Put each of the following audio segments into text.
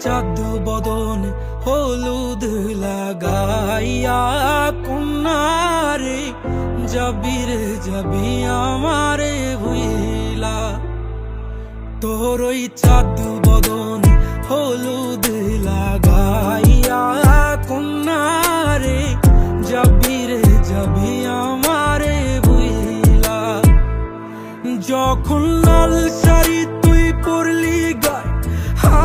চাঁদ বদন হলুদ লাগাইয়া কন্যারে যাবি রে যাবি আমারে ভুইলা। তোর ওই চাঁদ বদন হলুদ লাগাইয়া কন্যারে যাবি রে যাবি আমারে ভুইলা। যখন লাল শাড়ি তুই পরলি গায়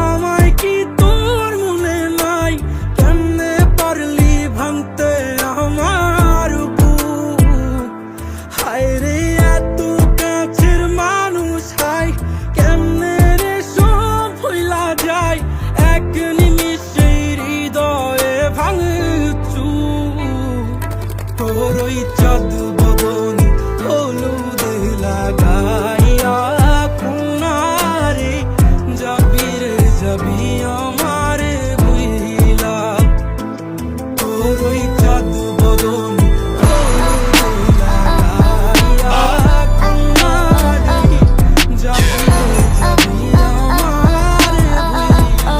আমায় কি তোর মনে নাই? কেমনে পারলি ভাঙতে আমার বুক? হায় রে এত কাছের মানুষ হাই কেমনে রে সব ভুইলা যায়? এক নিমিষে হৃদয়ে ভাঙচু। তোর ওই চাঁদ বদন হলুদ লাগাইয়া কন্যারে যাবি রে যাবি আমারে ভুইলা। তোর ওই চাঁদ বদন হলুদ লাগাইয়া কন্যারে যাবি রে যাবি আমারে ভুইলা।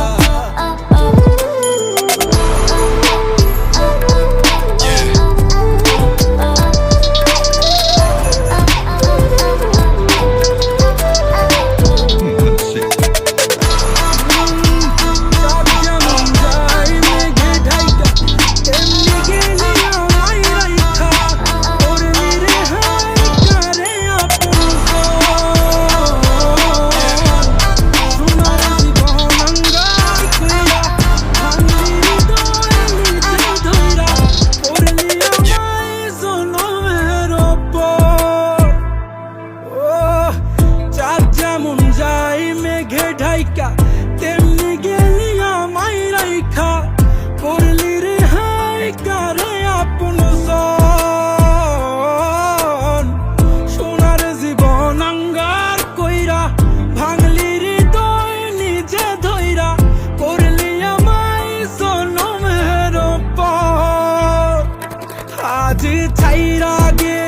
তেমনি গেলি আমায় রাইখা করলি রে হাই কারে আপন জন। সোনার জীবন আঙ্গার কইরা ভাঙলি হৃদয় নিজে ধইরা করলি আমায় জনমের পর। আজ ছাইরা গে